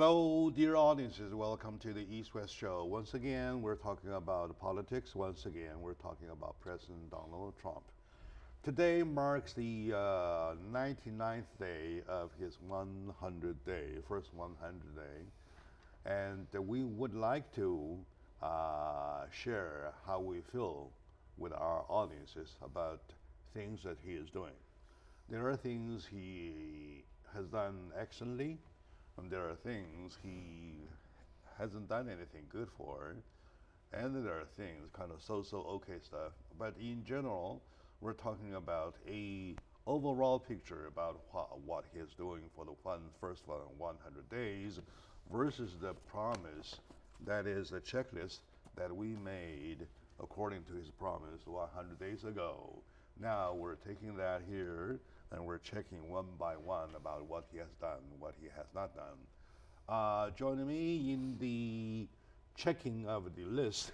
Hello, dear audiences. Welcome to the East-West Show. Once again, we're talking about politics. Once again, we're talking about President Donald Trump. Today marks the 99th day of his 100th day, first 100th day. And we would like to share how we feel with our audiences about things that he is doing. There are things he has done excellently, and there are things he hasn't done anything good for, and there are things kind of so okay stuff. But in general, we're talking about a overall picture about what he is doing for the first 100 days versus the promise that is a checklist that we made according to his promise 100 days ago. Now we're taking that here and we're checking one by one about what he has done, what he has not done. Joining me in the checking of the list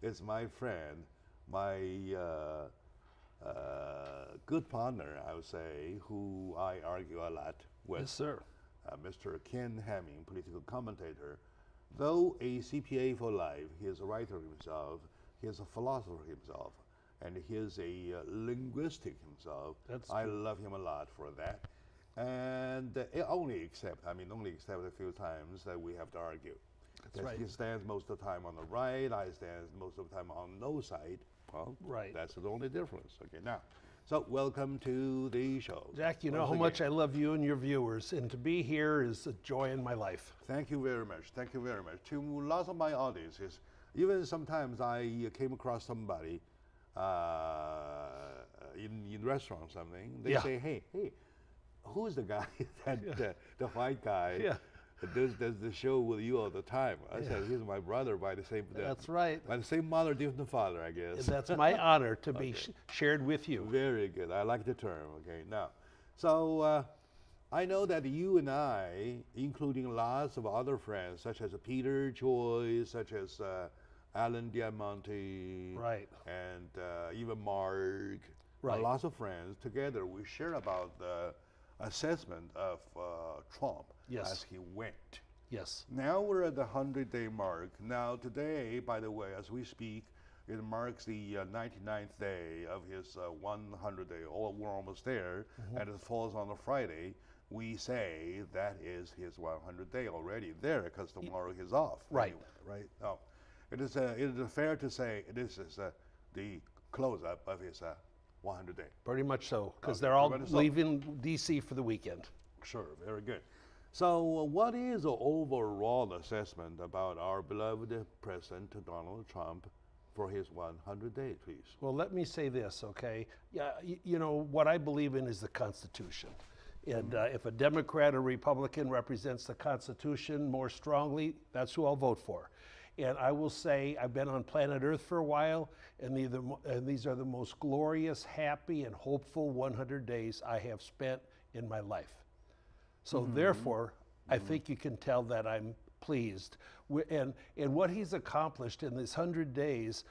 is my friend, my good partner, I would say, who I argue a lot with. Yes, sir. Mr. Ken Hamming, political commentator. Though a CPA for life, he is a writer himself, he is a philosopher himself, and he is a linguistic himself. I love him a lot for that. And only except a few times that we have to argue. That's right. He stands most of the time on the right, I stand most of the time on no side. Well, right. That's the only difference. Okay, now, so welcome to the show. Jack, you know how much I love you and your viewers, and to be here is a joy in my life. Thank you very much. Thank you very much. To lots of my audiences, even sometimes I came across somebody in restaurant or something. They say, hey, who's the guy that the white guy does the show with you all the time? I said, he's my brother by the same. That's right. By the same mother, different father, I guess. That's my honor to be shared with you. Very good. I like the term. Okay, now, so I know that you and I, including lots of other friends, such as Peter Choi, such as Alan Diamante, right, and even Mark, right, lots of friends together, we share about the assessment of Trump as he went. Yes. Now we're at the 100-day mark. Now today, by the way, as we speak, it marks the 99th day of his 100 day. We're almost there, and it falls on a Friday. We say that is his 100th day already there because tomorrow he's off. Right. Anyway, right. Now, it is fair to say this is the close-up of his 100 day. Pretty much so, because they're all leaving D.C. for the weekend. Sure, very good. So what is the overall assessment about our beloved President Donald Trump for his 100 days, please? Well, let me say this, okay? Yeah, you know, what I believe in is the Constitution. And if a Democrat or Republican represents the Constitution more strongly, that's who I'll vote for. And I will say I've been on planet Earth for a while, and these are the most glorious, happy, and hopeful 100 days I have spent in my life. So therefore, I think you can tell that I'm pleased. And what he's accomplished in this 100 days,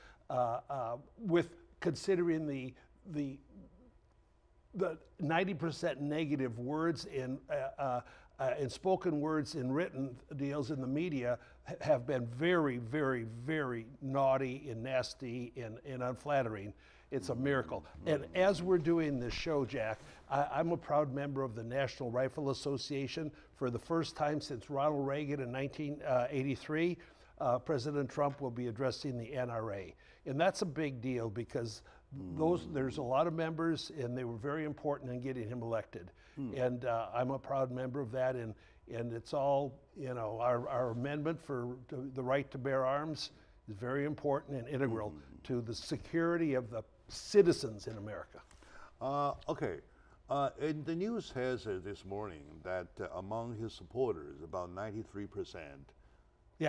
with considering the 90% negative words in spoken words in written deals in the media have been very, very, very naughty and nasty and unflattering. It's a miracle. And as we're doing this show, Jack, I'm a proud member of the National Rifle Association. For the first time since Ronald Reagan in 1983, President Trump will be addressing the NRA. And that's a big deal because there's a lot of members, and they were very important in getting him elected. And I'm a proud member of that, and it's all, you know, our amendment for the right to bear arms is very important and integral to the security of the citizens in America. Okay. And the news has this morning that among his supporters, about 93% is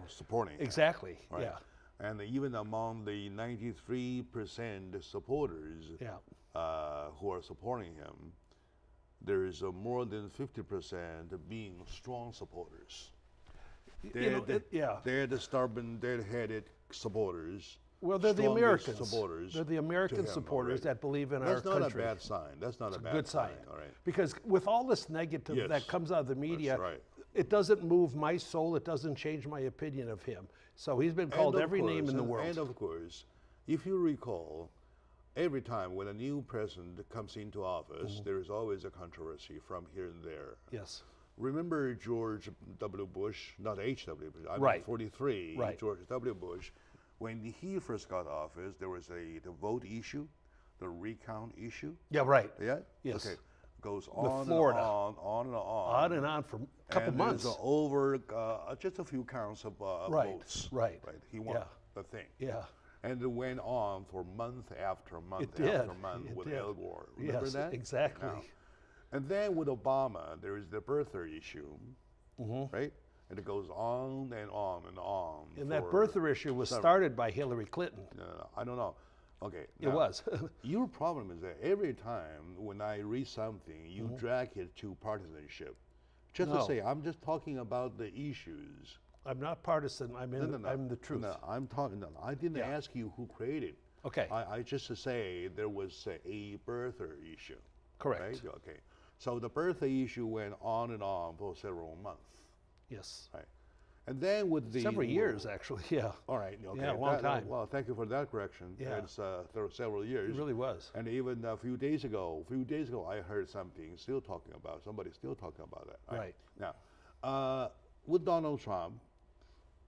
supporting him. Exactly, right? Yeah. And even among the 93% supporters who are supporting him, there is more than 50% being strong supporters. They're the stubborn, dead-headed supporters. Well, they're the Americans. Supporters. They're the American supporters that believe in our country. That's not a bad sign. That's not a bad good sign. All right. Because with all this negative that comes out of the media, It doesn't move my soul. It doesn't change my opinion of him. So he's been called every name in the world. And of course, if you recall, every time when a new president comes into office, there is always a controversy from here and there. Yes. Remember George W. Bush, not H.W. Bush, I Right. mean 43, Right. George W. Bush, when he first got office, there was the vote issue, the recount issue. Yeah, right. Yeah? Yes. Okay. Goes on Florida. and on and on. On and on for a couple and months. there's over just a few counts of votes. Right. He won the thing. Yeah. And it went on for month after month It did. after month It with did. Al Gore. Remember Yes, that? exactly. Now, and then with Obama, there is the birther issue, right? And it goes on and on and on. And that for birther issue was several- started by Hillary Clinton. I don't know. Okay. It now, was. Your problem is that every time when I read something, you drag it to partisanship. Just to No. say, I'm just talking about the issues. I'm not partisan. I'm I'm the truth. No, I'm talking. No, I didn't Yeah. ask you who created. Okay. I just to say there was a birther issue. Correct. Right? Okay. So the birthday issue went on and on for several months. Yes. Right. And then with the Several years, actually. Yeah. All right. Okay. Yeah, a long time. Well, thank you for that correction. Yeah. It's there were several years. It really was. And even a few days ago, I heard something still talking about somebody still talking about that. Right. Now, with Donald Trump,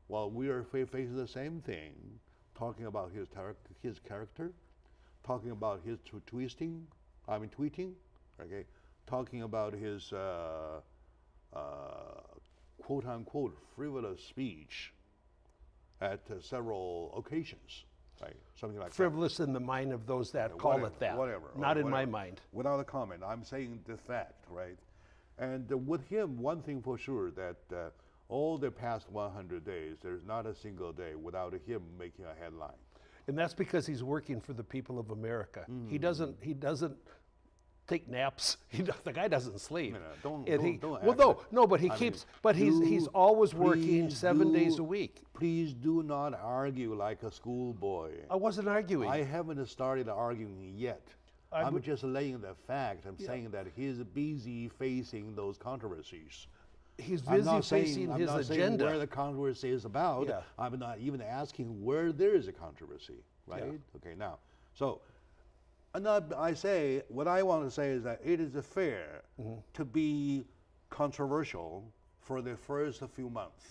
well, we are facing the same thing, talking about his character, talking about his tweeting, okay, talking about his quote unquote frivolous speech at several occasions, right? Something like Frivolous in the mind of those that call it that. Whatever. Not in my mind. Without a comment, I'm saying the fact, right? And with him, one thing for sure that all the past 100 days, there's not a single day without him making a headline. And that's because he's working for the people of America. He doesn't take naps. The guy doesn't sleep. Don't Well, no, but he keeps. But he's always working 7 days a week. Please do not argue like a schoolboy. I wasn't arguing. I haven't started arguing yet. I'm just laying the fact. I'm saying that he's busy facing those controversies. He's busy facing his I'm not saying agenda. where the controversy is about. Yeah. I'm not even asking where there is a controversy, right? Yeah. Okay, now, so I say, what I want to say is that it is fair to be controversial for the first few months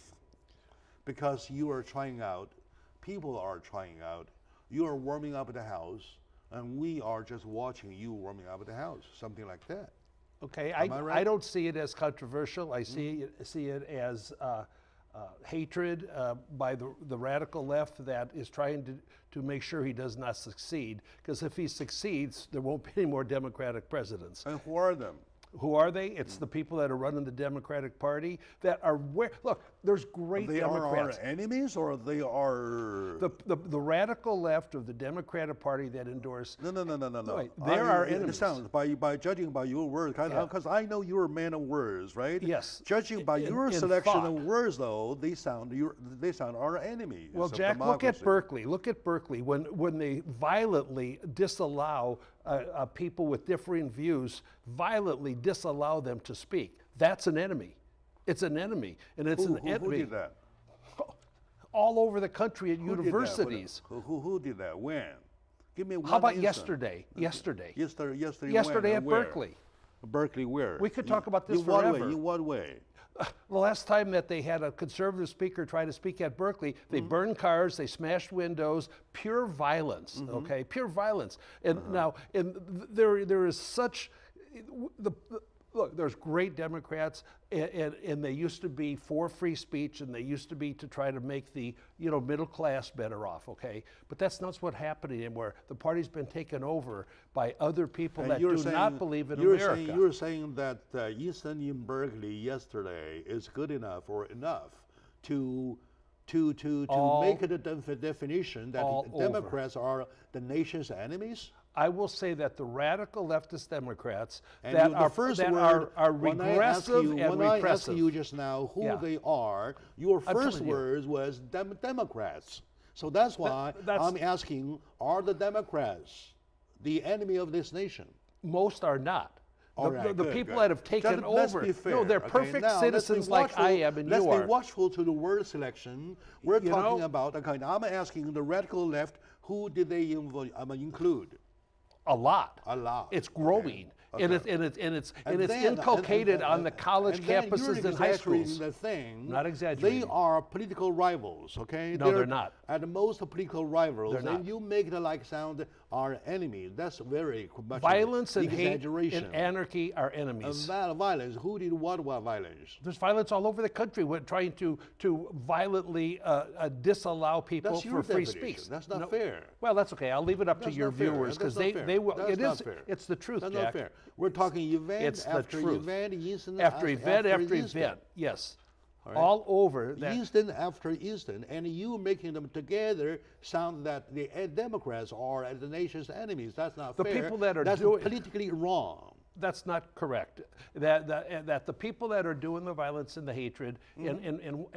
because you are trying out, people are trying out, you are warming up the house, and we are just watching you warming up the house, something like that. Okay, Am I right? I don't see it as controversial. I see it as hatred by the radical left that is trying to make sure he does not succeed. Because if he succeeds, there won't be any more Democratic presidents. And who are them? Who are they? It's the people that are running the Democratic Party that are look, there's great They Democrats. are our enemies, or they are The radical left of the Democratic Party that endorse. No. Wait, there are It enemies. sounds by judging by your words, because I know you're a man of words, right? Yes. Judging by your in selection thought. of words, though, they sound our enemies. Well, of Jack, look at democracy. Berkeley. Look at Berkeley. When they violently disallow people with differing views, violently disallow them to speak. That's an enemy. It's an enemy, and it's an enemy. Who did that? All over the country at Who did that? universities. Who did that? When? Give me one. How about instance. yesterday? Yesterday. Yesterday at where? Berkeley. Berkeley where? We could talk about this in what way? forever. In what way? The last time that they had a conservative speaker try to speak at Berkeley, they burned cars, they smashed windows, pure violence, okay? Pure violence. And now, there is such, look, there's great Democrats, and they used to be for free speech, and they used to be to try to make the middle class better off, okay? But that's not what's happening anymore. The party's been taken over by other people that do not believe in America. You're saying that Easton in Berkeley yesterday is good enough or enough to make it a definition that Democrats are the nation's enemies? I will say that the radical leftist Democrats And that the are first that word, are when I asked regressive you, and when I repressive. asked you just now who Yeah. they are, your first telling you. words was Democrats. So that's why I'm asking, are the Democrats the enemy of this nation? Most are not. All right, the good, people good. that have taken Just let's over. be fair, No, they're okay? perfect Now, citizens like I am and you Let's are. be watchful to the word selection. We're You talking know? about, okay, I'm asking the radical left, who did they include? A lot. A lot. It's growing. Okay. And it's then- inculcated on the college and then campuses you're and high exaggerating schools. the thing. Not exaggerating. They are political rivals, okay? No, they're not. At the most political rivals. They're not. And you make it like sound our enemy. That's very much Violence and hate exaggeration. and anarchy are enemies. Violence. Who did what violence? There's violence all over the country. We're trying to violently disallow people That's your for free definition. speech. That's not fair. Well, that's okay. I'll leave it up to That's your not fair. viewers because That's not fair. they will. That's It not is. fair. It's the truth, That's Jack. not fair. We're talking event It's the after truth. event, incident After event after incident. event. Yes. right? All over that. Instant after instant, and you making them together sound that the Democrats are the nation's enemies. That's not The fair. people that are That's doing- politically wrong. That's not correct. That the people that are doing the violence and the hatred and do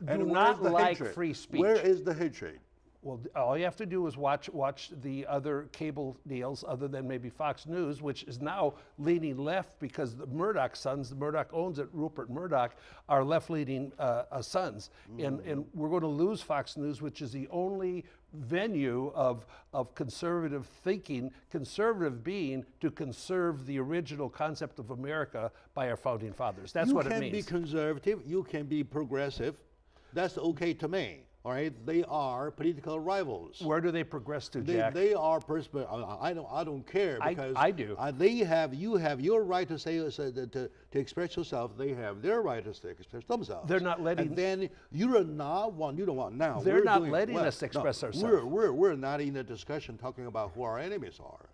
And not where's the like hatred? free speech. Where is the hatred? Well, all you have to do is watch the other cable deals, other than maybe Fox News, which is now leaning left because the Murdoch sons, the Murdoch owns it, Rupert Murdoch, are left-leaning sons, and we're going to lose Fox News, which is the only venue of conservative thinking, conservative being to conserve the original concept of America by our founding fathers. That's what it means. You can be conservative, you can be progressive. That's okay to me. All right, they are political rivals. Where do they progress to, Jack? They are. I don't care because I do. You have your right to say to express yourself. They have their right to express themselves. They're not letting. And then you are not one. You don't want now. They're not letting us express ourselves. We're not in a discussion talking about who our enemies are.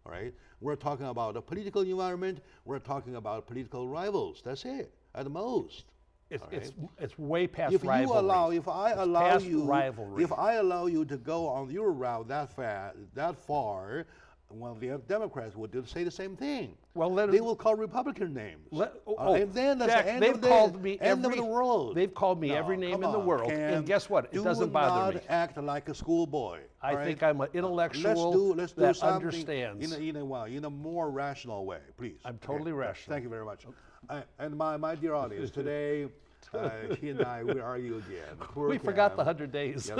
All right, we're talking about a political environment. We're talking about political rivals. That's it, at the most. It's way past If rivalry. if I allow you to go on your route that far, well, the Democrats would say the same thing. Well, they will call Republican names. And then that's Jack, the end they've of the called me end every, of the world. They've called me No, every name come in the on, world, Ken. and guess what? It doesn't bother me. Do not act like a schoolboy. I all think right? I'm an intellectual Let's do that something understands. in a more rational way, please. I'm totally rational. Thank you very much. And my dear audience, today. He and I, we argue again. We forgot the 100 days.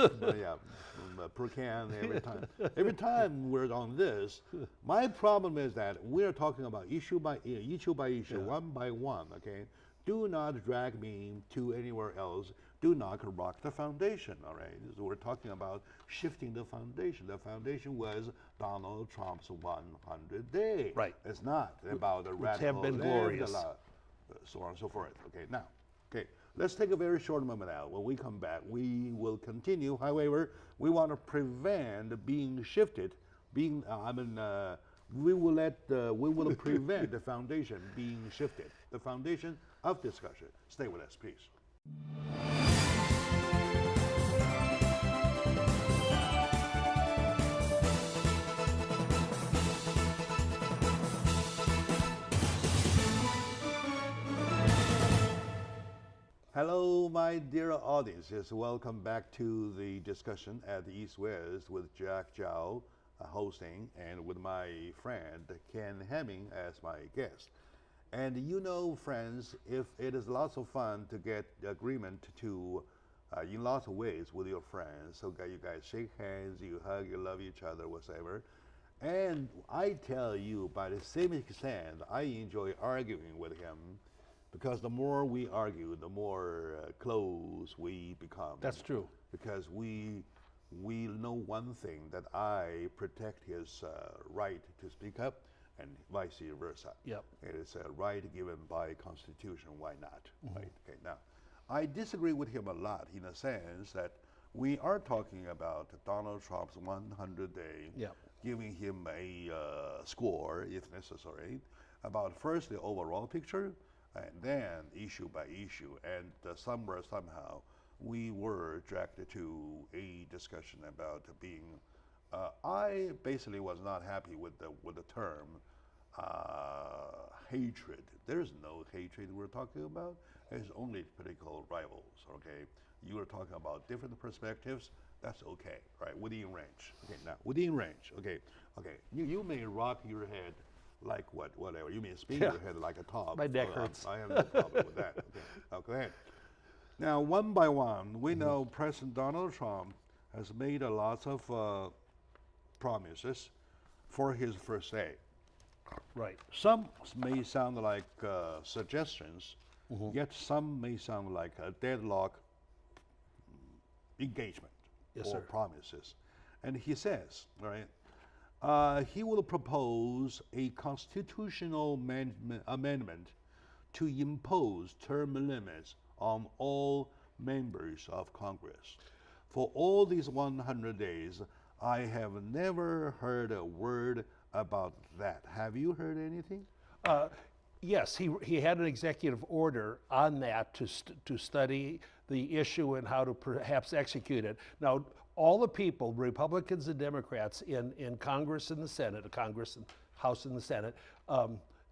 Per can every time. Every time we're on this, my problem is that we're talking about issue by issue, one by one, okay? Do not drag me to anywhere else. Do not rock the foundation, all right? So we're talking about shifting the foundation. The foundation was Donald Trump's 100 day. Right. It's not about the radical have been glorious. So on and so forth. Okay, now. Okay, let's take a very short moment out. When we come back, we will continue. However, we want to prevent being shifted. We will prevent the foundation being shifted. The foundation of discussion. Stay with us, please. Hello, my dear audiences. Welcome back to the discussion at the East West with Jack Zhao hosting and with my friend Ken Hemming as my guest. And you know, friends, if it is lots of fun to get agreement to in lots of ways with your friends. So you guys shake hands, you hug, you love each other, whatever. And I tell you, by the same extent, I enjoy arguing with him. Because the more we argue, the more close we become. That's true. Because we know one thing, that I protect his right to speak up, and vice versa. Yep. It is a right given by Constitution. Why not? Right. Okay. Now, I disagree with him a lot in a sense that we are talking about Donald Trump's 100 day, Yep. giving him a score if necessary, about first the overall picture, and then issue by issue, and somewhere, somehow, we were dragged to a discussion about being, I basically was not happy with the term hatred. There's no hatred we're talking about. It's only political rivals, okay? You are talking about different perspectives. That's okay, right? Within range. Okay, now, within range, okay. You may rock your head like what? Whatever. You mean spin your head like a top. My neck hurts. I have no problem with that. Okay. Now, go ahead. Now, one by one, we know President Donald Trump has made a lot of promises for his first day. Right. Some may sound like suggestions, yet some may sound like a deadlock engagement or promises. And he says, right, he will propose a constitutional amendment to impose term limits on all members of Congress. For all these 100 days, I have never heard a word about that. Have you heard anything? Yes, he had an executive order on that to study the issue and how to perhaps execute it. Now, all the people, Republicans and Democrats in Congress and the Senate, House and the Senate,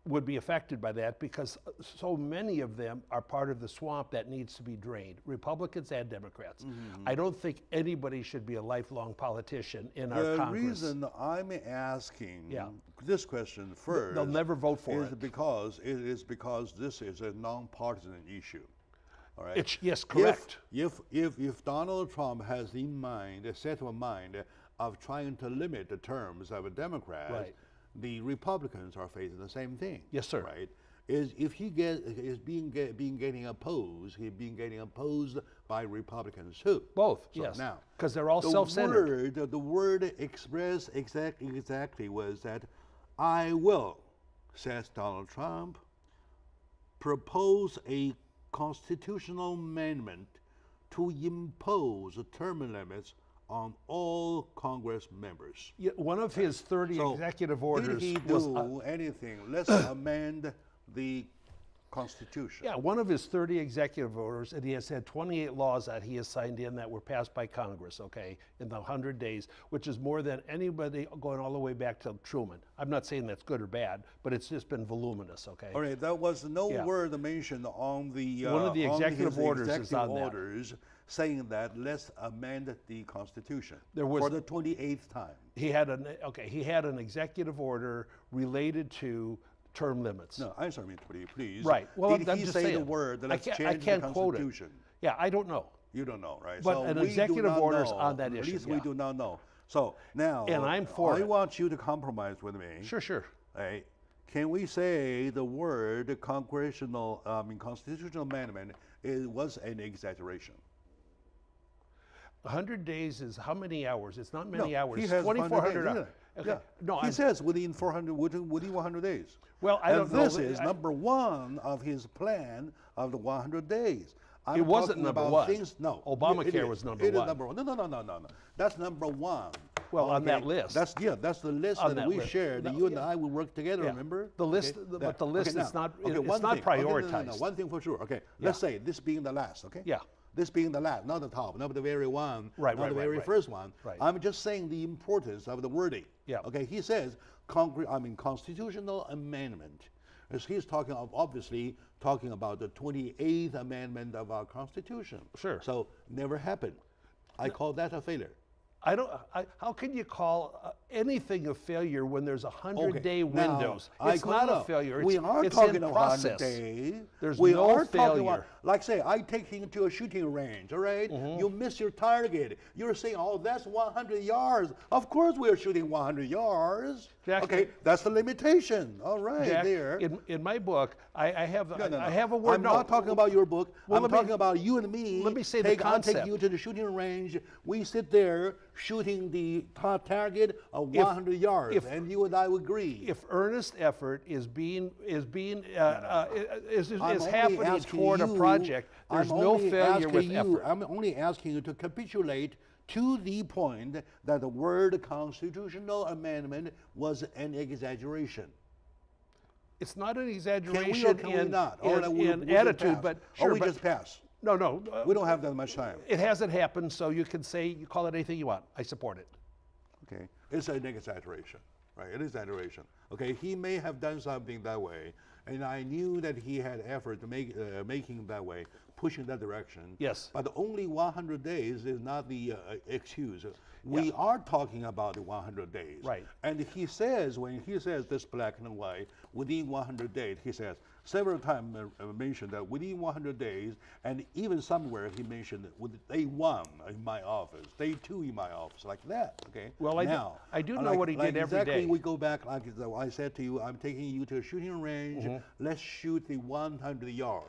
would be affected by that because so many of them are part of the swamp that needs to be drained, Republicans and Democrats. I don't think anybody should be a lifelong politician in our Congress. The reason I'm asking this question first, they'll never vote for it is because this is a nonpartisan issue. All right. Yes, correct. If Donald Trump has in mind a set of mind of trying to limit the terms of a Democrat, right, the Republicans are facing the same thing. Yes, sir. Right? If he is getting opposed by Republicans too. Both. So yes. Now, because they're all self-centered. The word expressed exactly was that I will, says Donald Trump, propose a constitutional amendment to impose term limits on all Congress members. Yeah, one of his 30 executive orders did he do anything? Let's amend the Constitution. Yeah, one of his 30 executive orders, and he has had 28 laws that he has signed in that were passed by Congress, in the 100 days, which is more than anybody going all the way back to Truman. I'm not saying that's good or bad, but it's just been voluminous, All right, there was no word mentioned on the one of the executive orders is on orders saying that let's amend the Constitution there was, for the 28th time. He had an executive order related to term limits. No, answer me, please. Right. Well, did I'm he just say saying, the word that let's change I can't the quote Constitution? It. Yeah, I don't know. You don't know, right? But so an we executive order is on that issue. At issue. least we do not know. So now, and I'm for I it. want you to compromise with me. Sure. Right? Can we say the word constitutional amendment was an exaggeration? 100 days is how many hours? It's not many hours. He has 2,400 hours. Okay. Yeah. No, he says within 100 days. Well, I don't know. This is number one of his plan of the 100 days. It wasn't number one. No. Obamacare was number one. It is number one. No. That's number one. Well, on that list. That's the list that we shared. No, you and I will work together. Remember the list, but the list is not. It's not prioritized. No, one thing for sure. Okay, let's say this being the last. Okay. Yeah. This being the last, not the top, not the very one, not the very first one. Right. I'm just saying the importance of the wording. Yeah. Okay. He says constitutional amendment. As he's obviously talking about the 28th Amendment of our Constitution. Sure. So never happened. I call that a failure. How can you call anything a failure when there's 100-day windows? Now, it's not a failure. We are talking about 100 days. There's no failure. Like say, I take him to a shooting range, all right? You miss your target. You're saying, oh, that's 100 yards. Of course we're shooting 100 yards. Jack, okay, that's the limitation. All right, Jack, there. In my book, I have a word. I'm not talking about your book. Well, I'm talking about you and me. Let me say the concept. I'll take you to the shooting range. We sit there shooting the target of 100 yards, and you and I would agree. If earnest effort is happening toward a project, there's no failure with effort. I'm only asking you to capitulate to the point that the word constitutional amendment was an exaggeration. It's not an exaggeration can we not? in attitude, but sure. Or we just pass. No. We don't have that much time. It hasn't happened, so you can say, you call it anything you want. I support it. Okay, it's an exaggeration, right? It is exaggeration. Okay, he may have done something that way, and I knew that he had effort to making that way, pushing that direction. Yes. But only 100 days is not the excuse. We are talking about the 100 days. Right. And he says, when he says this black and white, within 100 days, he says, several times mentioned that within 100 days, and even somewhere he mentioned with day 1 in my office, day 2 in my office, like that, okay? Well, I do know what he did every exactly day. We go back, like I said to you, I'm taking you to a shooting range, let's shoot the 100 yards.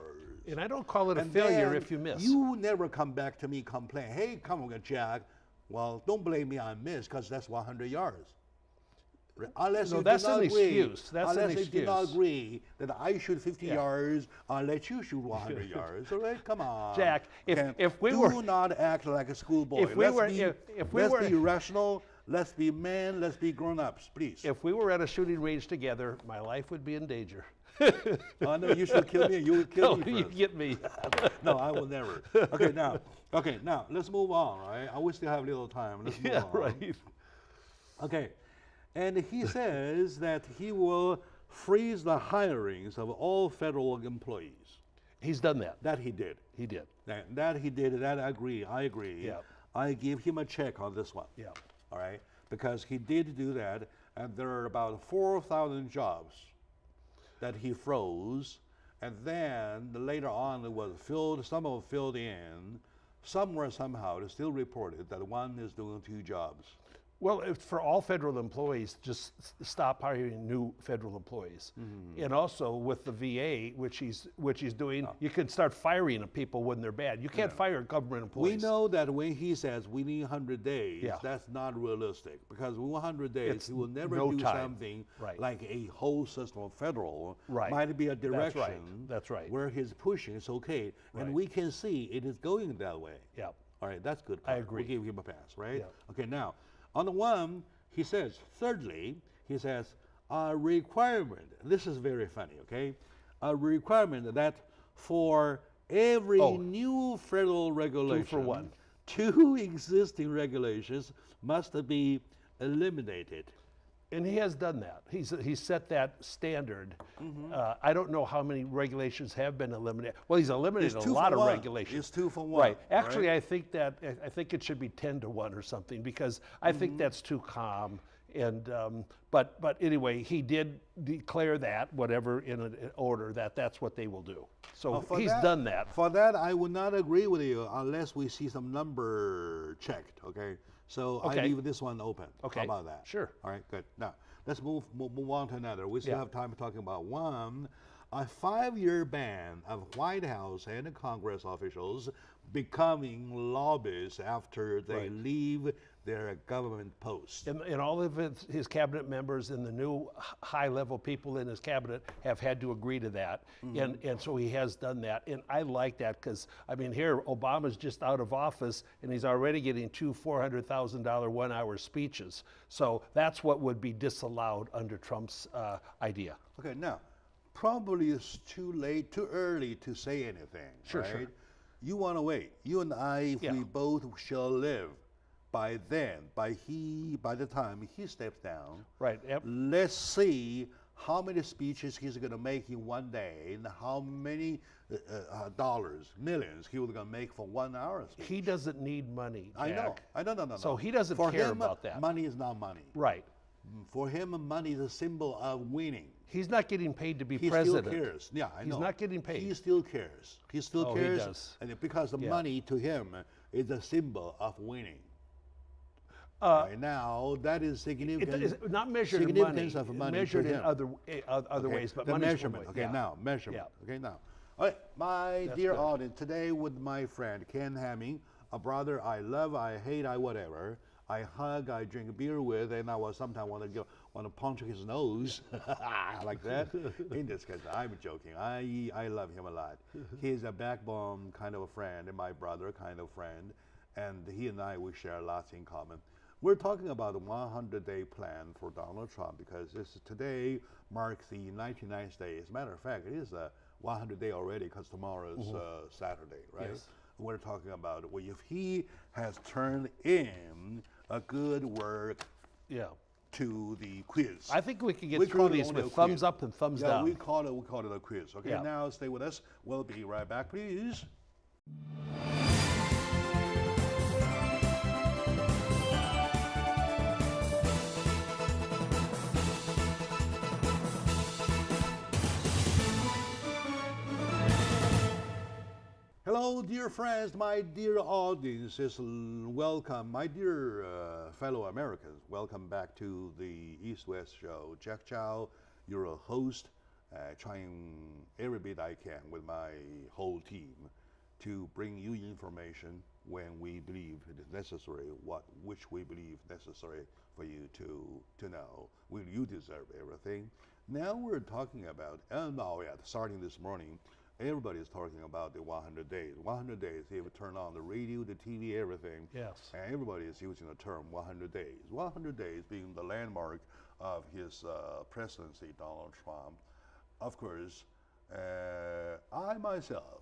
And I don't call it a And failure then if you miss. You never come back to me complain, hey, come on, Jack. Well, don't blame me I missed, because that's 100 yards. Unless No, you that's do not an agree, excuse. That's an unless you do not excuse. agree that I shoot 50 yards, I'll let you shoot 100 yards. All right, come on. Jack, if we do were not act like a schoolboy. If we were- let's be rational. Let's be men. Let's be grown-ups, please. if we were at a shooting range together, my life would be in danger. I know you should kill me. You would kill No, me you first. get me. No, I will never. Okay, now let's move on. Right? We still have a little time. Let's move Yeah, on. right. Okay, and he says that he will freeze the hirings of all federal employees. He's done that. That he did. He did. That he did. That I agree. I agree. Yeah. I give him a check on this one. Yeah. All right, because he did do that, and there are about 4,000 jobs that he froze, and then later on it was filled. Some of them filled in. Somewhere, somehow, it's still reported that one is doing 2 jobs. Well, for all federal employees, just stop hiring new federal employees. And also with the VA, which he's doing, you can start firing people when they're bad. You can't fire government employees. We know that when he says we need 100 days, Yeah. that's not realistic, because in 100 days It's he will never no do time. something Right. like a whole system of federal. Right. Might be a That's direction right. That's right. where he's pushing. It's okay, Right. and we can see it is going that way. Yeah. All right, that's good. I part. agree. We give him a pass, right? Yeah. Okay, now on the one he says. Thirdly, he says a requirement. This is very funny. Okay, a requirement that for every new federal regulation, 2 for 1. 2 existing regulations must be eliminated. And he has done that. He's set that standard. I don't know how many regulations have been eliminated. Well, he's eliminated It's a 2 lot for of 1. regulations. It's 2 for 1. Right. Actually, right? I think it should be 10 to 1 or something, because I think that's too calm. And but anyway, he did declare that whatever in an order that's what they will do. So he's done that. For that, I would not agree with you unless we see some number checked. Okay. So I leave this one open. Okay. How about that? Sure. All right, good. Now, let's move on to another. We still have time talking about one, a 5-year ban of White House and Congress officials becoming lobbyists after they leave their government posts. And all of his cabinet members and the new high-level people in his cabinet have had to agree to that. And so he has done that. And I like that, because, I mean, here, Obama's just out of office, and he's already getting 2 $400,000 1-hour speeches. So that's what would be disallowed under Trump's idea. Okay, now, probably it's too early to say anything, Sure, right? sure. You want to wait. You and I, if we both shall live, by then, by the time he steps down, Right. Yep. let's see how many speeches he's going to make in one day, and how many dollars, millions, he was going to make for 1 hour speech. He doesn't need money, Jack. I know. No. So he doesn't For care him, about that. money is not money. Right. For him, money is a symbol of winning. He's not getting paid to be He president. still cares. Yeah, I know. He's not getting paid. He still cares. He still Oh, he cares. does. And because the money to him is a symbol of winning. Right now, that is significant. It is not measured in money. Significance of money measured to in him. other ways, but the money's measurement. one Okay, way. now measurement. Yeah. Okay, now. All right, my dear good. audience, today with my friend Ken Hamming, a brother I love, I hate, I whatever. I hug, I drink beer with, and I will sometimes want to punch his nose like that. In this case, I'm joking. I love him a lot. He's a backbone kind of a friend, and my brother kind of friend, and he and I, we share lots in common. We're talking about a 100-day plan for Donald Trump, because today marks the 99th day. As a matter of fact, it is a 100-day already, because tomorrow is Saturday, right? Yes. We're talking about if he has turned in a good work to the quiz. I think we can get We through call it these only with a thumbs quiz. up and thumbs Yeah, down. we call it a quiz. Okay, Yeah. now stay with us. We'll be right back, please. Hello, dear friends, my dear audiences, welcome, my dear fellow Americans. Welcome back to the East-West Show. Jack Chow, you're a host, trying every bit I can with my whole team to bring you information when we believe it is necessary, which we believe necessary for you to know. Well, you deserve everything. Now we're talking about, starting this morning, everybody is talking about the 100 days. 100 days, they would turn on the radio, the TV, everything. Yes. And everybody is using the term 100 days. 100 days being the landmark of his presidency, Donald Trump. Of course, I myself,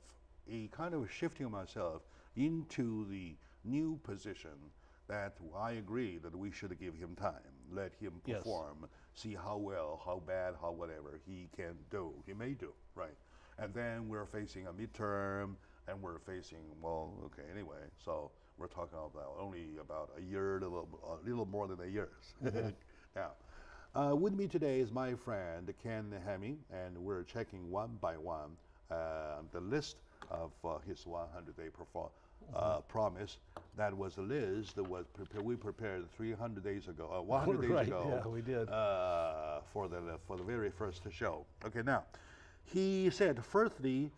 kind of shifting myself into the new position that I agree that we should give him time, let him perform, yes. See how well, how bad, how whatever he can do, he may do, right? And then we're facing a midterm, and we're facing, anyway, so we're talking about only about a year, a little more than a year. Now, with me today is my friend, Ken Hemi, and we're checking one by one the list of his 100-day promise. That was a list that was we prepared 300 days ago, 100 days right, ago. Yeah, we did. For the very first show. Okay, now. He said, fourthly,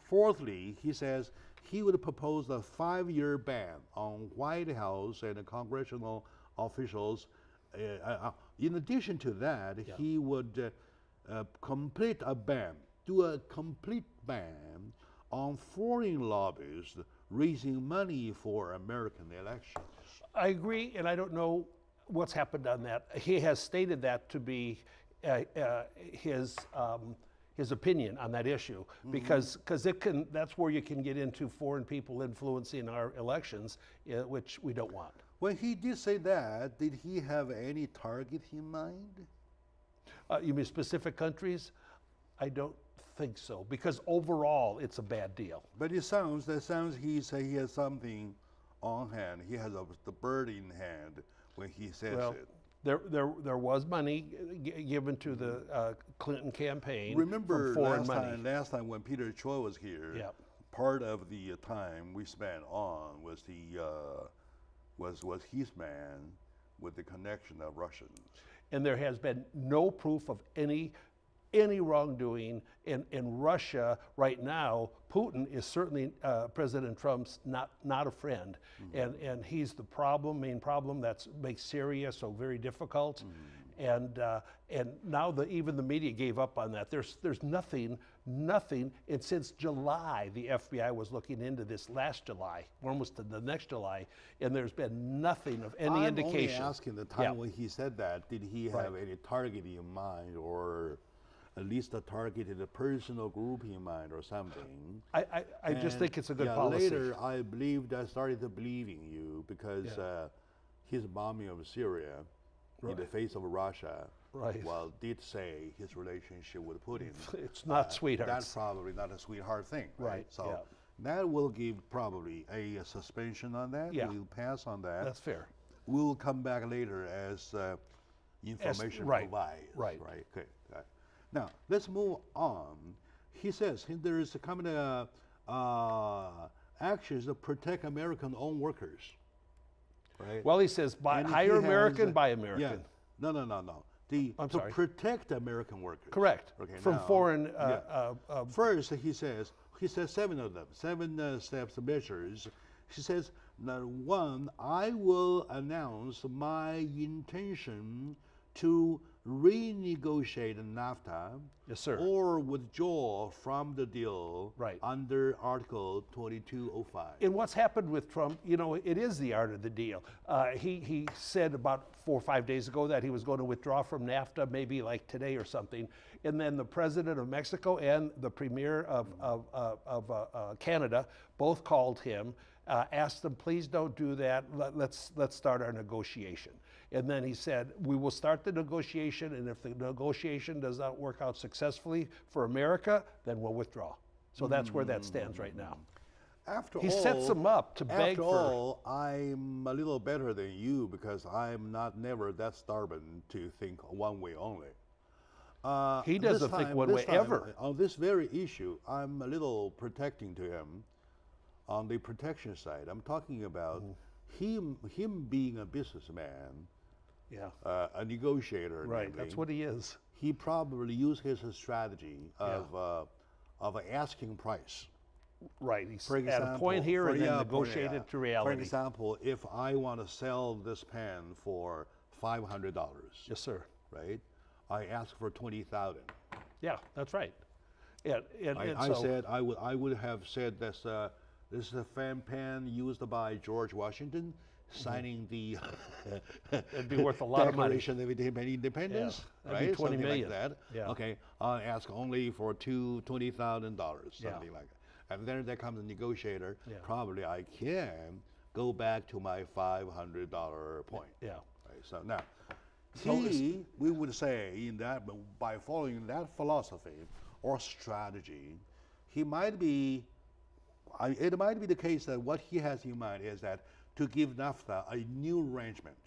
he says he would propose a 5-year ban on White House and congressional officials. In addition to that, he would do a complete ban on foreign lobbyists raising money for American elections. I agree, and I don't know what's happened on that. He has stated that to be his opinion on that issue, because that's where you can get into foreign people influencing our elections, which we don't want. When he did say that, did he have any target in mind? You mean specific countries? I don't think so, because overall it's a bad deal. But it sounds he has something on hand. He has the bird in hand when he says it. There was money given to the Clinton campaign. Remember from foreign money. last time when Peter Choi was here, part of the time we spent on was his man with the connection of Russians. And there has been no proof of any wrongdoing in Russia right now. Putin is certainly President Trump's not a friend, and he's the main problem that makes Syria so very difficult. And now even the media gave up on that. There's nothing. And since July, the FBI was looking into this last July, almost to the next July, and there's been nothing of any indication. I'm only asking the time when he said that, did he have any target in mind, or at least a targeted personal group in mind or something? I just think it's a good policy. Later, I started to believe in you because his bombing of Syria in the face of Russia, did say his relationship with Putin. It's not sweethearts. That's probably not a sweetheart thing, right? So yeah. That will give probably a suspension on that. Yeah. We'll pass on that. That's fair. We'll come back later as information provides. Right. Okay. Now, let's move on. He says there is coming actions to protect American-owned workers. Right? Well, he says hire American, buy American. Yeah. No. To protect American workers. Correct. Okay, from foreign. First, he says 7 of them, 7 steps measures. He says, one, I will announce my intention to renegotiate NAFTA or withdraw from the deal under Article 2205. And what's happened with Trump, it is the art of the deal. He said about 4 or 5 days ago that he was going to withdraw from NAFTA, maybe like today or something. And then the president of Mexico and the premier of Canada both called him, asked him, please don't do that. Let's start our negotiation. And then he said, we will start the negotiation, and if the negotiation does not work out successfully for America, then we'll withdraw. So that's where that stands right now. after he all, sets them up to beg after for. all, I'm a little better than you because I'm not never that stubborn to think one way only. He doesn't think one way ever. On this very issue, I'm a little protecting to him on the protection side. I'm talking about him being a businessman, Yeah, a negotiator. right. namely. That's what he is. He probably used his strategy of an asking price. Right. He's For at example, a point here and then yeah, negotiated to reality. For example, if I want to sell this pen for $500, Yes, sir. right? I ask for 20,000. Yeah, that's right. Yeah, and I so, said I would have said this is a fan pen used by George Washington, signing the it'd be worth a lot of money. Declaration of Independence, Yeah, that'd be right? 20 something million. like that. Yeah. Okay, I'll ask only for $20,000, something Yeah. like that. And then there comes the negotiator. Yeah. Probably I can go back to my $500 point. Yeah. Right, so now, So we would say in that, by following that philosophy or strategy, he might be, it might be the case that what he has in mind is that to give NAFTA a new arrangement,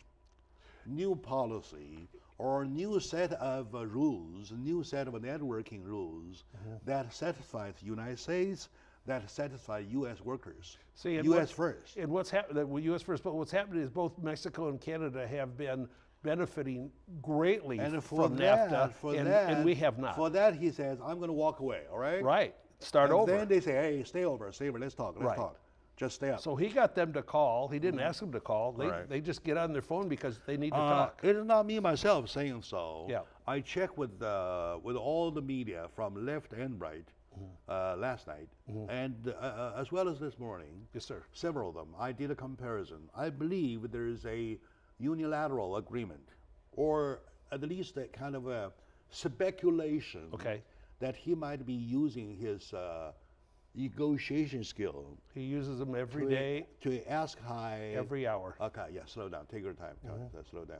new policy, or a new set of rules, a new set of networking rules that satisfies the United States, that satisfy U.S. workers. See, and U.S. first. And what's happening? Well, U.S. first, but what's happening is both Mexico and Canada have been benefiting greatly And from NAFTA, and we have not. For that, he says, I'm going to walk away, all right? Right. Start And over. then they say, hey, stay over, let's talk, let's Right. talk. Just stay up. So he got them to call. He didn't ask them to call. Right. They just get on their phone because they need to talk. It is not me myself saying so. Yeah. I checked with all the media from left and right last night, and as well as this morning. Yes, sir. Several of them. I did a comparison. I believe there is a unilateral agreement, or at least a kind of a speculation Okay. that he might be using his negotiation skill He uses them every day, to ask high. every hour. Okay, yeah, slow down. Take your time. Slow down,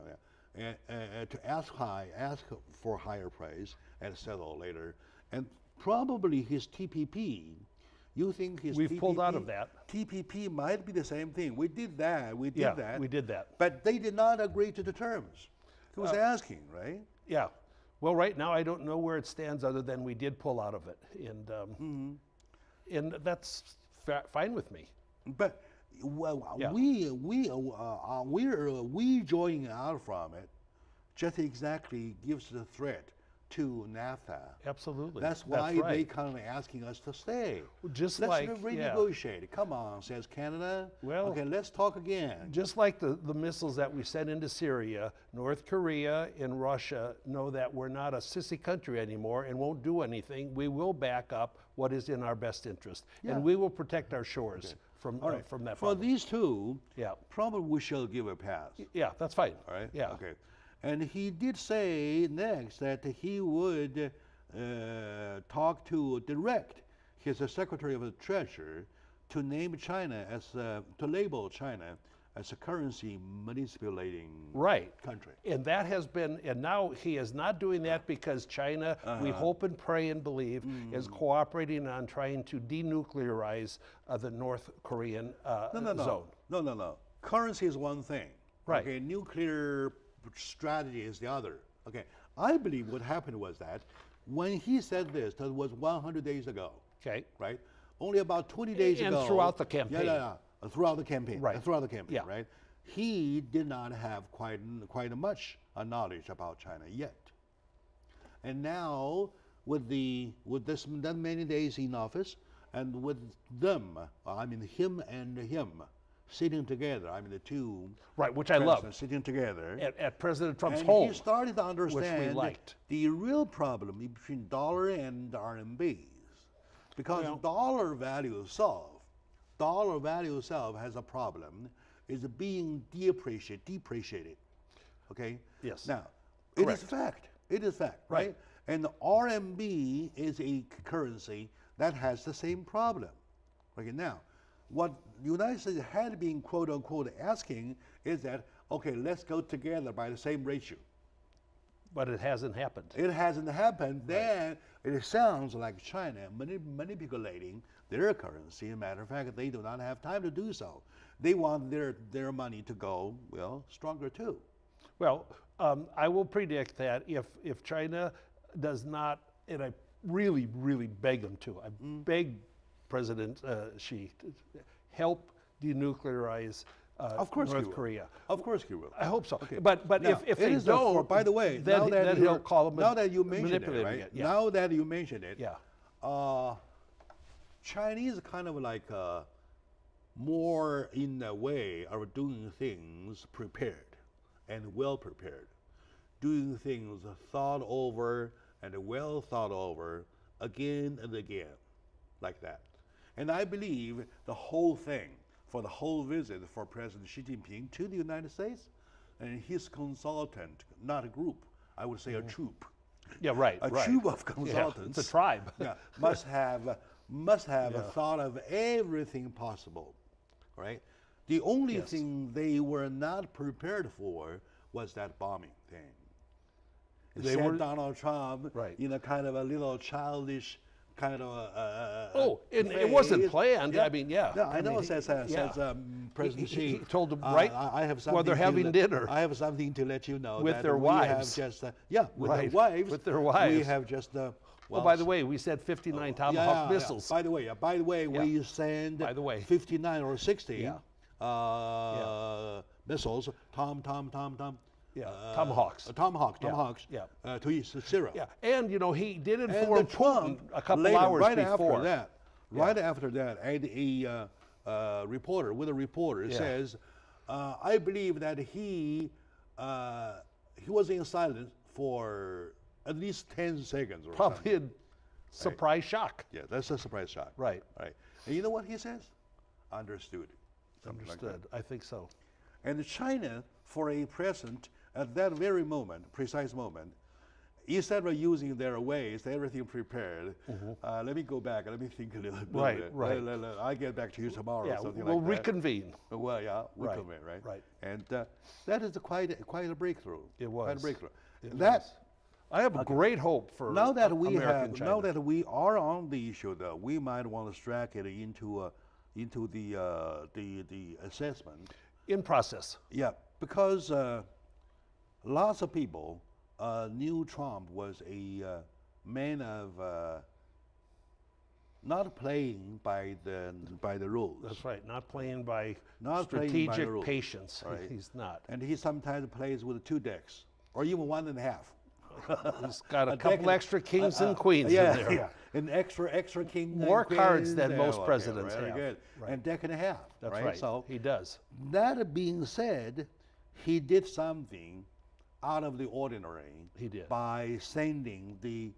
yeah. And to ask high, ask for higher price and settle later. And probably his TPP, you think his We've TPP, pulled out of that. TPP might be the same thing. We did that. We did Yeah, that. we did that. But they did not agree to the terms. He was asking, right? Yeah. Well, right now I don't know where it stands other than we did pull out of it, and that's fine with me. But well, Yeah. we joining out from it just exactly gives the threat to NAFTA. Absolutely. That's why right. they kind of asking us to stay. Just Let's like yeah. renegotiate. Come on, says Canada. Well, okay, let's talk again. Just like the missiles that we sent into Syria, North Korea and Russia know that we're not a sissy country anymore and won't do anything. We will back up what is in our best interest, Yeah. and we will protect our shores from that For problem. these two, Yeah. probably we shall give a pass. Yeah, that's fine. All right. Yeah. Okay. And he did say next that he would direct his Secretary of the Treasury to name China as to label China as a currency manipulating Right. country. And that has been, and now he is not doing that because China, we hope and pray and believe, is cooperating on trying to denuclearize the North Korean zone. No. Currency is one thing. Right. Okay. Nuclear strategy is the other. Okay. I believe what happened was that when he said this, that was 100 days ago. Okay. Right. Only about 20 days And ago. throughout the campaign. Yeah. Throughout the campaign. Right. Throughout the campaign. Yeah. Right. He did not have quite much knowledge about China yet. And now, with this that many days in office, and with them, I mean him and him, sitting together. I mean the two. Right, which I love. presidents sitting together. At President Trump's And home. he started to understand liked. the real problem between dollar and RMBs, because Well- dollar value itself has a problem, is being depreciated. Okay. Yes. Now, Correct. It is fact, right? Right. And the RMB is a currency that has the same problem. Okay. Now, what the United States had been quote unquote asking is that, okay, let's go together by the same ratio. But it hasn't happened. It hasn't happened. Then it sounds like China manipulating their currency. As a matter of fact, they do not have time to do so. They want their money to go, well, stronger too. Well, I will predict that if China does not, and I really, really beg them to, I beg President Xi to help denuclearize of course North Korea. Of course he will. I hope so. Okay. But Now, if they don't, by the way, then, then he'll call them now that you mentioned it, manipulating right? it. Yeah. Now that you mentioned it, Yeah. Chinese kind of like more in a way are doing things prepared and well prepared, doing things thought over and well thought over again and again, like that. And I believe the whole thing, for the whole visit for President Xi Jinping to the United States, and his consultant, not a group, I would say a troop. Yeah, right. A troop of consultants. It's a tribe. Yeah, must have thought of everything possible, right? The only thing they were not prepared for was that bombing thing. They were Donald Trump in a kind of a little childish kind of it wasn't planned. I mean, No, I know. Says President Xi. He told them I have something. while they're having dinner. I have something to let you know with that their we wives. Have just with their wives. With their wives. We have just. Well, by the way, we said 59 Tomahawk missiles. By the way, we send 59 or 60 missiles. Tomahawks. Tomahawks. To Syria. Yeah, and you know he did inform Putin a couple hours before. Right after that, a reporter says, I believe that he was in silence for at least 10 seconds or probably something. a surprise shock. Yeah, that's a surprise shock. Right. And you know what he says? Understood. Understood. I think so. And China, for a president at that very moment, precise moment, instead of using their ways, everything prepared. Let me go back. Let me think a little bit. Right. I'll get back to you tomorrow. Yeah, something we'll like that. reconvene. Well, yeah, reconvene, Right. And that is quite a breakthrough. It was. Quite a breakthrough. It was. I have great hope for now that we American China. Now that we are on the issue, though, we might want to strike it into the assessment. In process. Yeah, because lots of people knew Trump was a man of not playing by the rules. That's right. Not playing by Not playing by strategic the rules. patience. Right. He's not. And he sometimes plays with 2 decks, or even 1.5. He's got a couple extra kings and queens in there. Yeah, an extra king. More and cards queens. than most presidents very have. Good. Right. And deck and a half. That's right. right. So he does. that being said, he did something out of the ordinary. He did. By sending the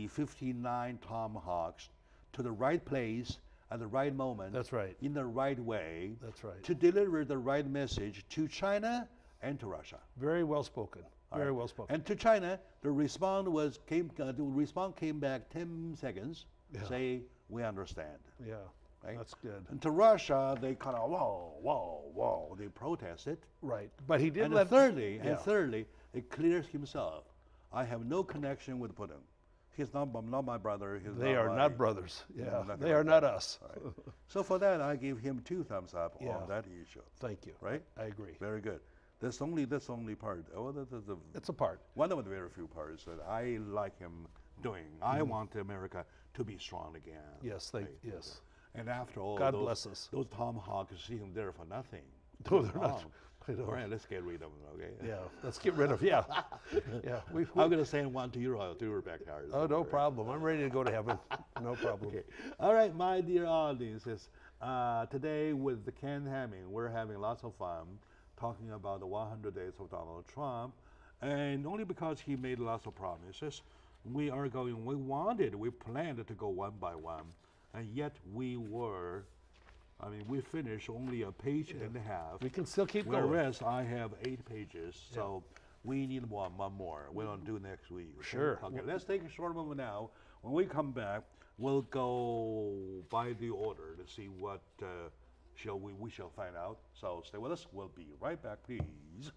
59 Tomahawks to the right place at the right moment. That's right. In the right way. That's right. To deliver the right message to China and to Russia. Very well spoken. Very well spoken. And to China, the response came back 10 seconds. Say, we understand. Yeah, right? That's good. And to Russia, they kind of whoa, they protested. Right, but he did. And thirdly, it clears himself. I have no connection with Putin. He's not my brother. They are not brothers. Yeah, they are not us. Right. So for that, I give him 2 thumbs up on that issue. Thank you. Right? I agree. Very good. That's only part. It's a part. One of the very few parts that I like him doing. I want America to be strong again. Yes, yes. And after all, God bless us. Those Tomahawks sitting there for nothing. No, they're not. All right, let's get rid of them, okay? Yeah, let's get rid of. Yeah. I'm going to send one to your backyard. Oh, no problem. I'm ready to go to heaven. No problem. Okay. All right, my dear audiences. Today with the Ken Hamming, we're having lots of fun talking about the 100 days of Donald Trump, and only because he made lots of promises, we planned to go one by one, and yet we finished only a page and a half. We can still keep going. Whereas I have 8 pages, so we need one more. We're going to do next week. Okay? Sure. Okay, let's take a short moment now. When we come back, we'll go by the order to see what we shall find out. So stay with us. We'll be right back, please.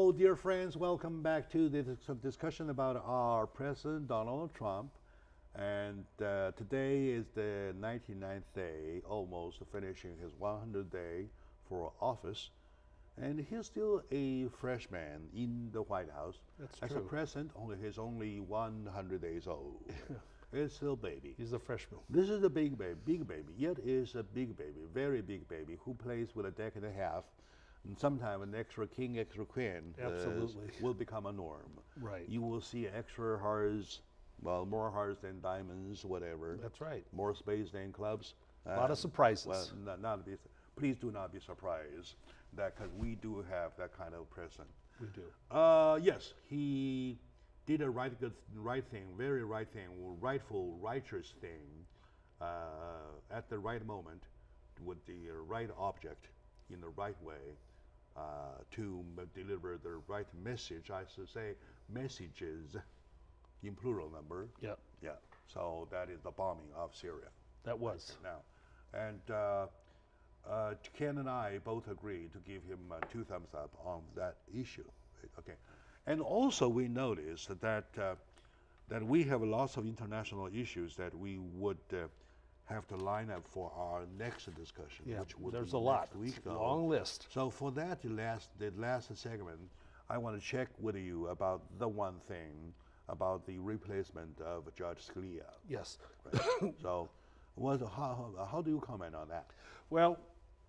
So, dear friends, welcome back to this discussion about our President Donald Trump. And today is the 99th day, almost finishing his 100th day for office. And he's still a freshman in the White House. That's As true. a president, he's only 100 days old. He's still a baby. He's a freshman. This is a big baby, yet is a big baby, very big baby, who plays with a decade and a half. And sometime an extra king, extra queen Absolutely. will become a norm. Right. You will see extra hearts, well, more hearts than diamonds, whatever. That's right. More space than clubs. A lot of surprises. Well, please do not be surprised that because we do have that kind of president. We do. Yes, he did a right thing, very right thing, rightful, righteous thing at the right moment with the right object in the right way to deliver the right message. I should say messages in plural number. Yeah. Yeah. So that is the bombing of Syria. That was. Now, and Ken and I both agreed to give him 2 thumbs up on that issue. Okay. And also we noticed that that we have lots of international issues that we would have to line up for our next discussion, Yeah, which would there's be a lot. next week. It's a long list. So for that, the last segment, I want to check with you about the one thing about the replacement of Judge Scalia. Yes. Right? So, how do you comment on that? Well,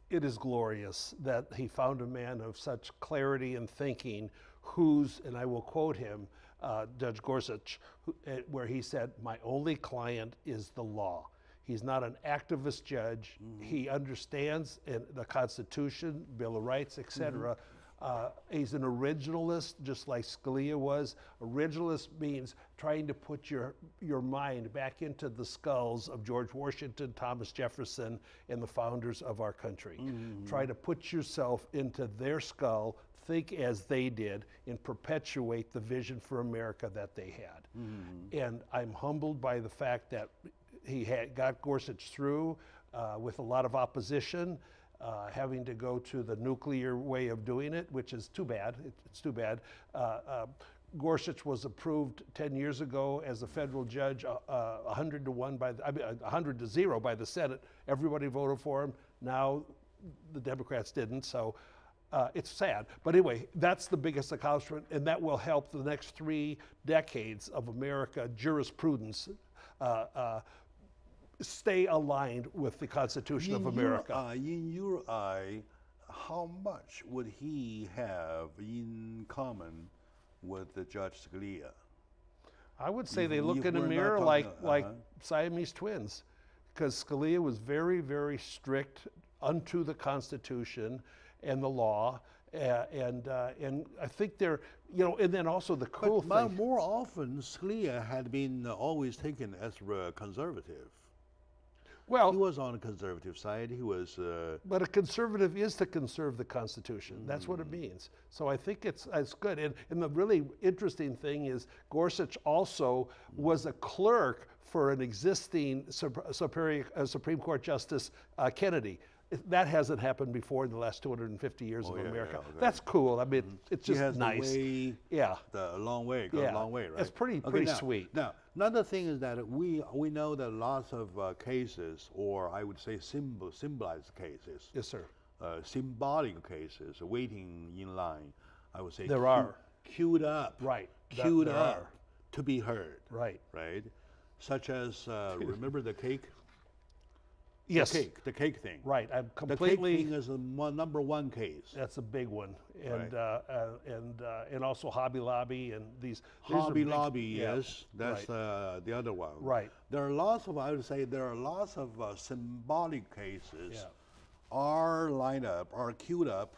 it is glorious that he found a man of such clarity and thinking who's, and I will quote him, Judge Gorsuch, where he said, "My only client is the law." He's not an activist judge. Mm-hmm. He understands the Constitution, Bill of Rights, etc. He's an originalist, just like Scalia was. Originalist means trying to put your mind back into the skulls of George Washington, Thomas Jefferson, and the founders of our country. Mm-hmm. Try to put yourself into their skull, think as they did, and perpetuate the vision for America that they had. Mm-hmm. And I'm humbled by the fact that he got Gorsuch through with a lot of opposition, having to go to the nuclear way of doing it, which is too bad. It's too bad. Gorsuch was approved 10 years ago as a federal judge, 100 to 100 to 0 by the Senate. Everybody voted for him. Now the Democrats didn't, so it's sad. But anyway, that's the biggest accomplishment, and that will help the next 3 decades of America jurisprudence stay aligned with the Constitution of America. In your eye, how much would he have in common with the Judge Scalia? I would say they look in a mirror like Siamese twins, because Scalia was very, very strict unto the Constitution and the law, and I think they're, and then also the cool but thing. More often, Scalia had been always taken as conservative. Well, he was on the conservative side. He was. But a conservative is to conserve the Constitution. That's what it means. So I think it's good. And the really interesting thing is Gorsuch also was a clerk for an existing Supreme Court Justice, Kennedy. That hasn't happened before in the last 250 years of America. Okay. That's cool. I mean, it's just nice. The long way, a long way, right? It's pretty sweet. Now, another thing is that we know that lots of cases, or I would say symbolized cases. Yes, sir. Symbolic cases waiting in line. I would say there are queued up. Right. Queued up to be heard. Right. Right. Such as remember the cake. Yes. The cake thing. Right. I'm completely. The cake thing is the number one case. That's a big one, and and also Hobby Lobby and these. Hobby Lobby, yes, that's the other one. Right. There are lots of, I would say, symbolic cases are lined up, are queued up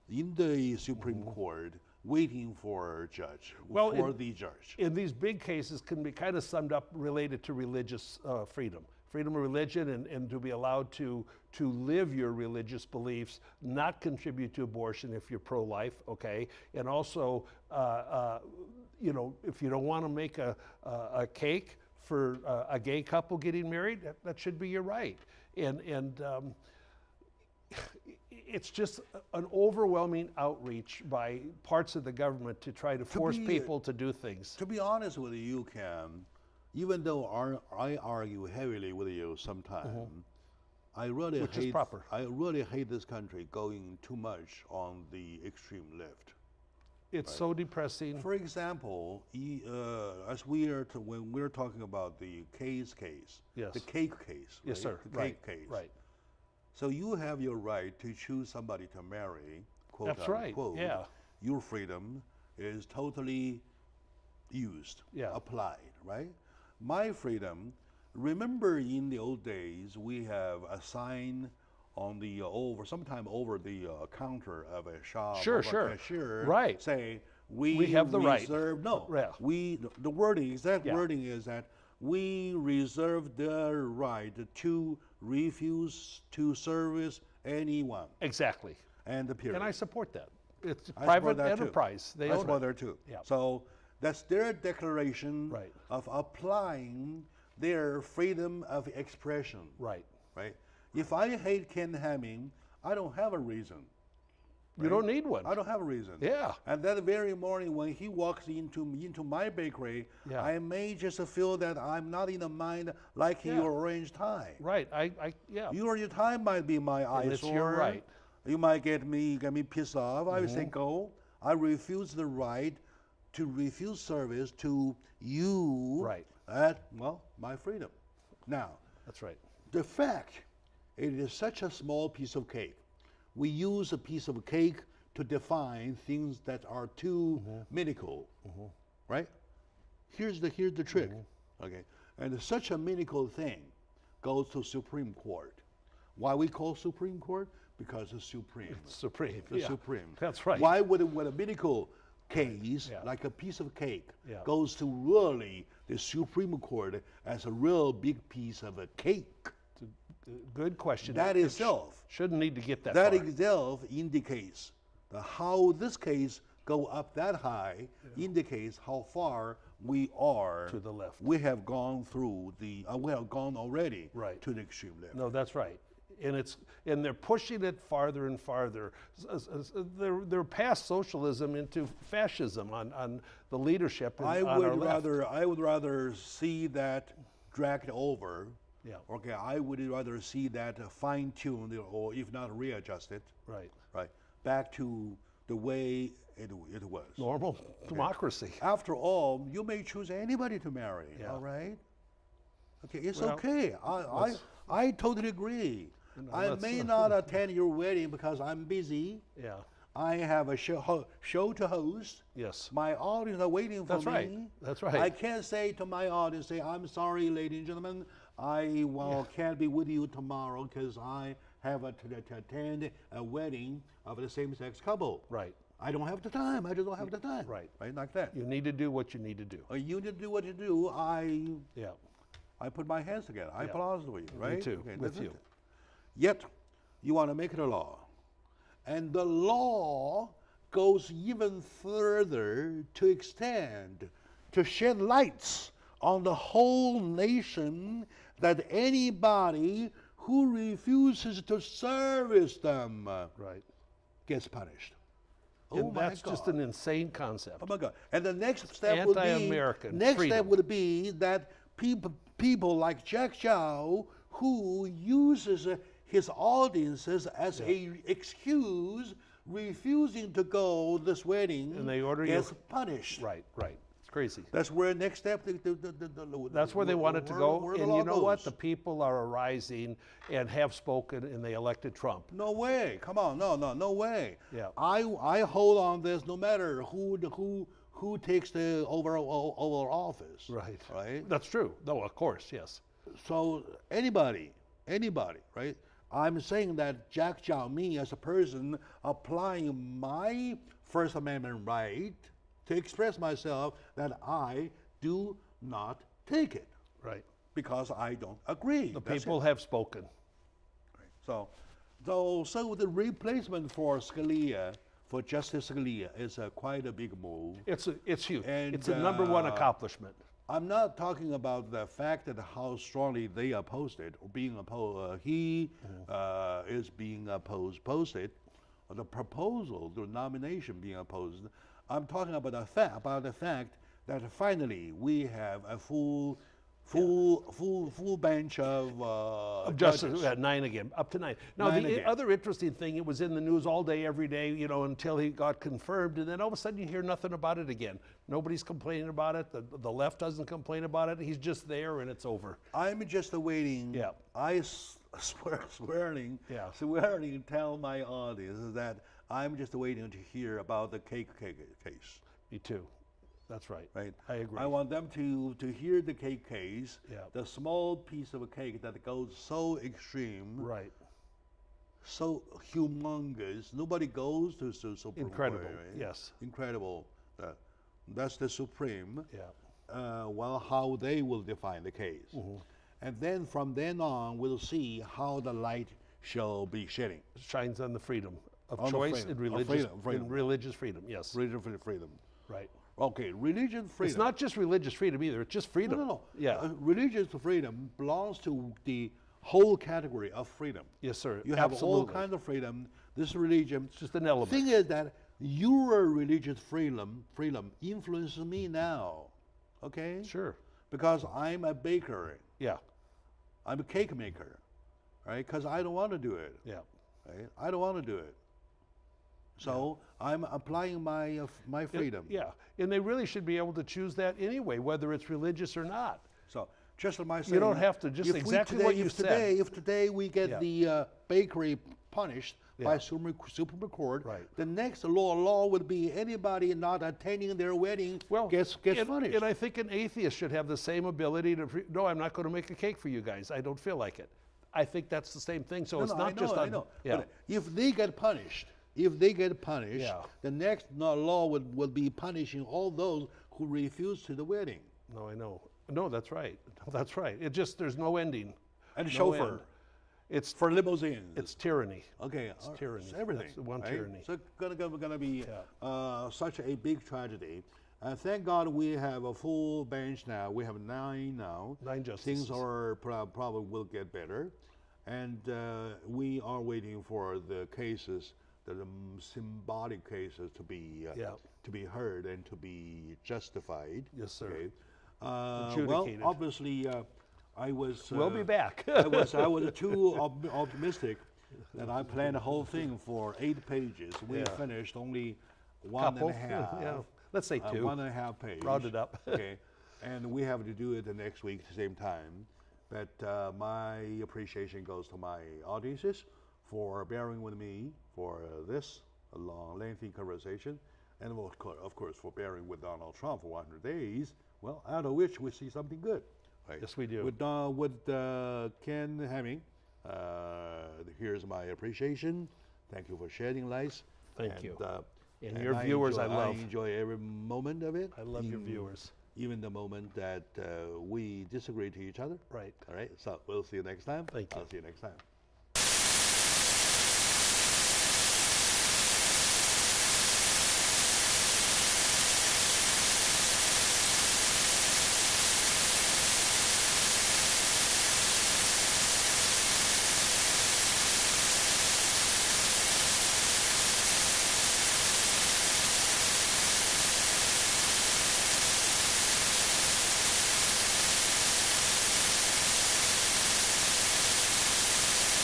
in the Supreme Court, waiting for a judge, the judge. And these big cases can be kind of summed up related to religious freedom of religion, and to be allowed to live your religious beliefs, not contribute to abortion if you're pro-life, okay? And also, if you don't want to make a cake for a gay couple getting married, that should be your right. And It's just an overwhelming outreach by parts of the government to try to force people to do things. To be honest with you, Cam, even though I argue heavily with you sometimes, I really hate this country going too much on the extreme left. It's so depressing. For example, as when we're talking about the case, yes, the cake case, right? Yes, sir. The cake case, right. So you have your right to choose somebody to marry, quote That's unquote. Right. Yeah. Your freedom is totally used, applied, right? My freedom. Remember, in the old days, we have a sign on the sometime over the counter of a shop, sure, cashier, right? Say we have the reserve, right. No, the exact wording is that we reserve the right to refuse to service anyone. Exactly. And the period. And I support that. It's private enterprise. They own it. There too. Yeah. So that's their declaration right. of applying their freedom of expression. Right. Right. If I hate Ken Hamming, I don't have a reason. Right? You don't need one. I don't have a reason. Yeah. And that very morning when he walks into my bakery, I may just feel that I'm not in the mind liking your orange tie. Right. Your tie might be my eyesore. You're right. You might get me pissed off. I would say, go. I refuse the right to refuse service to you. Right. My freedom. Now. That's right. The fact it is such a small piece of cake. We use a piece of cake to define things that are too minimal, right? Here's the trick, okay? And such a minimal thing goes to Supreme Court. Why we call Supreme Court? Because it's supreme. It's supreme. It's supreme. That's right. Why would a minimal case, like a piece of cake, goes to really the Supreme Court as a real big piece of a cake? Good question. That itself shouldn't need to get that far. That itself indicates how this case go up that high, indicates how far we are to the left. We have gone through we have gone already to the extreme left. No, that's right. And they're pushing it farther and farther. They're past socialism into fascism on the leadership. I would rather see that dragged over. Yeah. Okay, I would rather see that fine-tuned, or if not readjusted. Right. Right. Back to the way it was. Normal democracy. After all, you may choose anybody to marry. All right. Okay, it's okay. I totally agree. I may not attend your wedding because I'm busy. Yeah. I have a show to host. Yes. My audience are waiting for me. That's right. I can't say to my audience, I'm sorry, ladies and gentlemen, I can't be with you tomorrow because I have to attend a wedding of the same-sex couple. Right. I don't have the time. I just don't have the time. Right. Right, like that. You need to do what you need to do. You need to do what you do. I put my hands together. I applaud to you, right? Me too, with you. Yet, you want to make it a law. And the law goes even further to extend, to shed lights on the whole nation that anybody who refuses to service them gets punished. And that's just an insane concept. Oh my God. And the next step would be that people like Jack Chow, who uses his audiences as a excuse, refusing to go this wedding, and they order gets punished. Right. It's crazy. That's where next step. That's where they wanted to go. And you know what? The people are arising and have spoken, and they elected Trump. No way! Come on, no way. Yeah. I hold on this no matter who takes the overall office. Right. Right. That's true. No, of course, yes. So anybody, right? I'm saying that Jack Chow, me as a person, applying my First Amendment right to express myself, that I do not take it. Right. Because I don't agree. The people have spoken. Right. So the replacement for Scalia, for Justice Scalia, is quite a big move. It's huge. And, it's a #1 accomplishment. I'm not talking about the fact that how strongly they opposed it, or being opposed. He is being posted, or the proposal, the nomination being opposed. I'm talking about the fact that finally we have a full bench of justices. 9 again, up to 9. Now, the other interesting thing, it was in the news all day, every day, you know, until he got confirmed, and then all of a sudden you hear nothing about it again. Nobody's complaining about it. The left doesn't complain about it. He's just there, and it's over. I'm just awaiting. Yeah. I swearing, tell my audience that I'm just waiting to hear about the cake case. Me too. That's right. Right. I agree. I want them to hear the cake case. Yeah. The small piece of a cake that goes so extreme. Right. So humongous. Nobody goes to so incredible. Right? Yes. Incredible. That's the supreme. Yeah. Well, how they will define the case, and then from then on, we'll see how the light shall be shedding. Shines on the freedom of choice and religious freedom. Yes. Religious freedom. Right. Okay, religious freedom. It's not just religious freedom either. It's just freedom. No. Yeah. Religious freedom belongs to the whole category of freedom. Yes, sir. You have all kinds of freedom. This religion. It's just an element. The thing is that your religious freedom influences me now. Okay. Sure. Because I'm a baker. Yeah. I'm a cake maker, right? Because I don't want to do it. Yeah. Right? I don't want to do it. So I'm applying my freedom. Yeah, and they really should be able to choose that anyway, whether it's religious or not. So just like my saying, you don't have to just exactly what you said. If today we get the bakery punished by Supreme Court, the next law would be anybody not attending their wedding gets punished. And I think an atheist should have the same ability to, no, I'm not going to make a cake for you guys. I don't feel like it. I think that's the same thing. So I know. But if they get punished, the next law would be punishing all those who refuse to the wedding. No, I know. No, that's right. That's right. It just, there's no ending. And chauffeur. End. It's for limousines. It's tyranny. Okay, it's tyranny. It's everything. That's the one tyranny. So gonna be such a big tragedy. Thank God we have a full bench now. We have 9 now. 9 justices. Things are probably will get better, and we are waiting for the cases, the symbolic cases, to be heard and to be justified. Yes, sir. Okay. Well, obviously, I was. We'll be back. I was too optimistic that I planned the whole thing for 8 pages. We finished only 1.5. Yeah. Let's say 2. 1.5 pages. Round it up. Okay, and we have to do it the next week at the same time. But my appreciation goes to my audiences for bearing with me for this long, lengthy conversation, and of course for bearing with Donald Trump for 100 days. Well, out of which we see something good. Right. Yes, we do. With Ken Hemming, here's my appreciation. Thank you for shedding light. Thank you. And your viewers, I love. I enjoy every moment of it. I love your viewers. Even the moment that we disagree to each other. Right. All right. So we'll see you next time. Thank you. I'll see you next time.